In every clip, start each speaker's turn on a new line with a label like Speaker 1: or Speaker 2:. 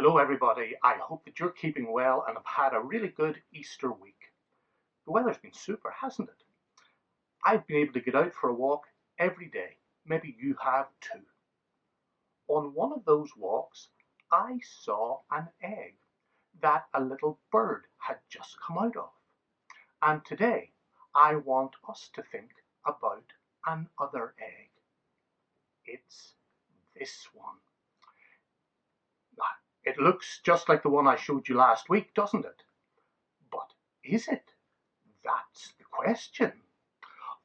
Speaker 1: Hello everybody, I hope that you're keeping well and have had a really good Easter week. The weather's been super, hasn't it? I've been able to get out for a walk every day. Maybe you have too. On one of those walks, I saw an egg that a little bird had just come out of. And today, I want us to think about another egg. It's this one. It looks just like the one I showed you last week, doesn't it? But is it? That's the question.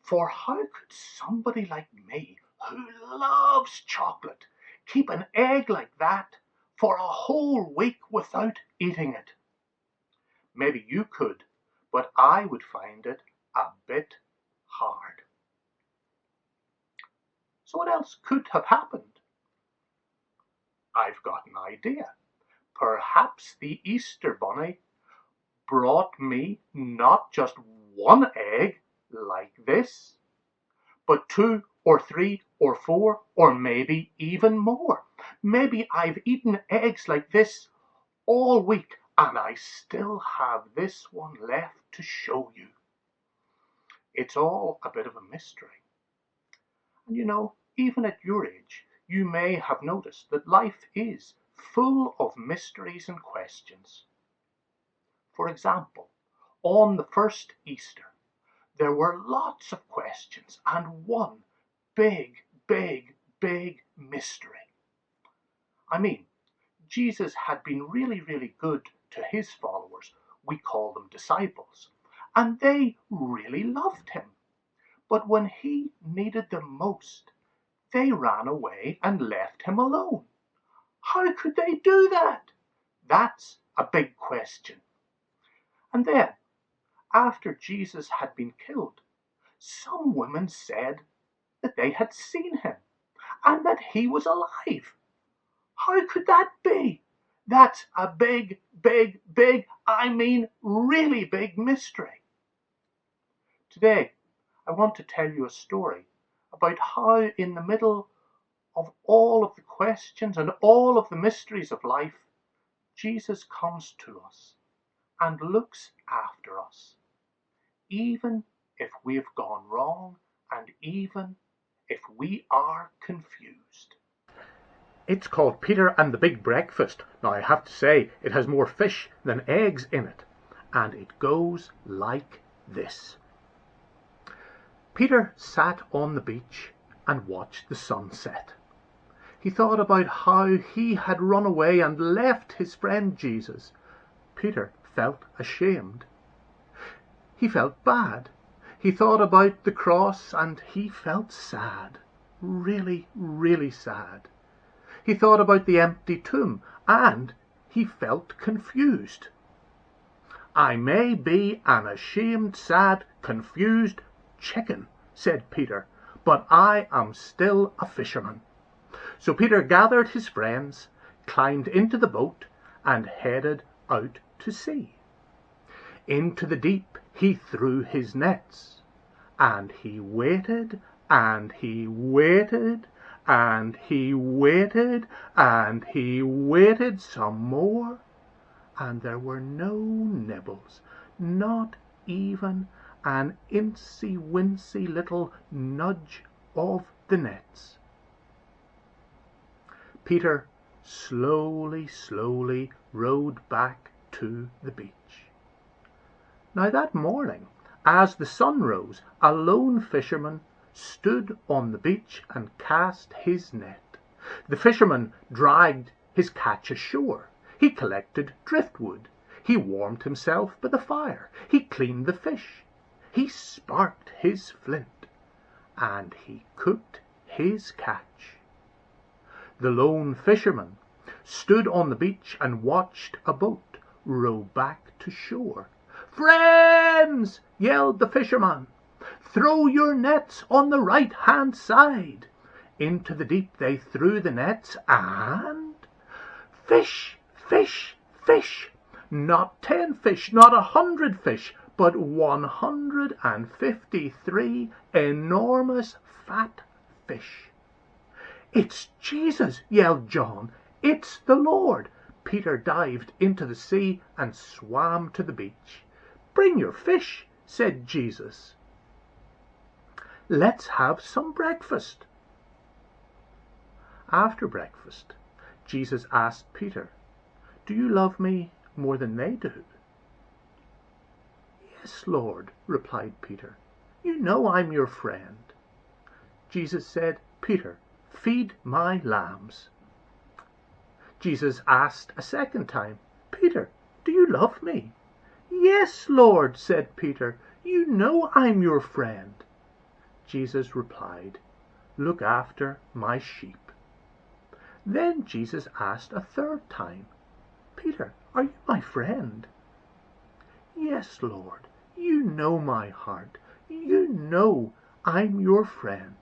Speaker 1: For how could somebody like me, who loves chocolate, keep an egg like that for a whole week without eating it? Maybe you could, but I would find it a bit hard. So what else could have happened? I've got an idea. Perhaps the Easter Bunny brought me not just one egg like this, but 2 or 3 or 4 or maybe even more. Maybe I've eaten eggs like this all week and I still have this one left to show you. It's all a bit of a mystery. And you know, even at your age, you may have noticed that life is full of mysteries and questions. For example, on the first Easter, there were lots of questions and one big mystery. I mean, Jesus had been really good to his followers. We call them disciples. And they really loved him. But when he needed them most, they ran away and left him alone. How could they do that? That's a big question. And then, after Jesus had been killed, some women said that they had seen him and that he was alive. How could that be? That's a big, I mean really big mystery. Today, I want to tell you a story about how in the middle of all of the questions and all of the mysteries of life, Jesus comes to us and looks after us, even if we have gone wrong and even if we are confused. It's called Peter and the Big Breakfast. Now I have to say, it has more fish than eggs in it. And it goes like this. Peter sat on the beach and watched the sunset. He thought about how he had run away and left his friend Jesus. Peter felt ashamed. He felt bad. He thought about the cross and he felt sad. Really sad. He thought about the empty tomb and he felt confused. I may be an ashamed, sad, confused chicken, said Peter, but I am still a fisherman. So Peter gathered his friends, climbed into the boat, and headed out to sea. Into the deep he threw his nets, and he waited, and he waited, and he waited, and he waited some more, and there were no nibbles, not even an incy-wincy little nudge of the nets. Peter slowly rowed back to the beach. Now that morning, as the sun rose, a lone fisherman stood on the beach and cast his net. The fisherman dragged his catch ashore. He collected driftwood. He warmed himself by the fire. He cleaned the fish. He sparked his flint. And he cooked his catch. The lone fisherman stood on the beach and watched a boat row back to shore. "Friends!" yelled the fisherman. "Throw your nets on the right-hand side." Into the deep they threw the nets, and fish! Not 10 fish, not 100 fish, but 153 enormous fat fish. "It's Jesus!" yelled John. "It's the Lord! Peter dived into the sea and swam to the beach. "Bring your fish," said Jesus. "Let's have some breakfast." After breakfast, Jesus asked Peter, "Do you love me more than they do?" "Yes, Lord," replied Peter. "You know I'm your friend." Jesus said, "Peter, feed my lambs." Jesus asked a second time, "Peter, do you love me?" "Yes, Lord," said Peter. "You know I'm your friend." Jesus replied, "Look after my sheep." Then Jesus asked a third time, "Peter, are you my friend?" "Yes, Lord, you know my heart. You know I'm your friend."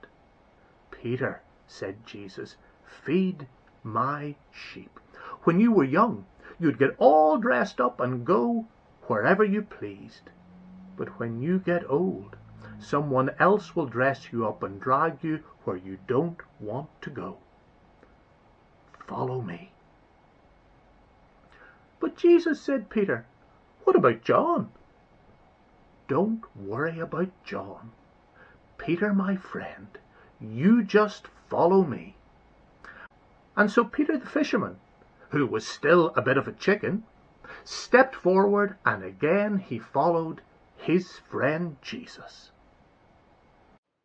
Speaker 1: "Peter," said Jesus, "feed my sheep. When you were young, you'd get all dressed up and go wherever you pleased. But when you get old, someone else will dress you up and drag you where you don't want to go. Follow me." "But Jesus," said Peter, "what about John?" "Don't worry about John. Peter, my friend, you just follow me." And so Peter the fisherman, who was still a bit of a chicken, stepped forward, and again he followed his friend Jesus.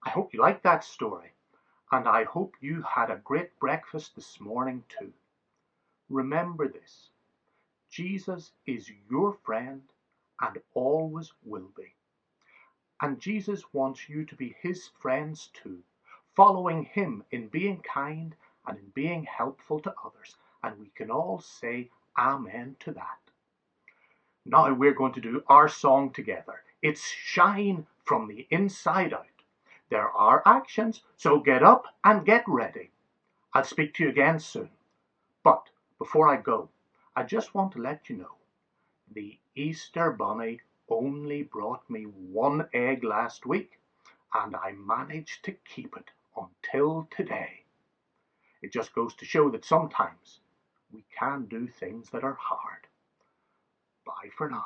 Speaker 1: I hope you liked that story, and I hope you had a great breakfast this morning too. Remember this: Jesus is your friend and always will be. And Jesus wants you to be his friends too, following him in being kind and in being helpful to others. And we can all say amen to that. Now we're going to do our song together. It's Shine from the Inside Out. There are actions, so get up and get ready. I'll speak to you again soon. But before I go, I just want to let you know the Easter Bunny only brought me one egg last week, and I managed to keep it until today. It just goes to show that sometimes we can do things that are hard. Bye for now.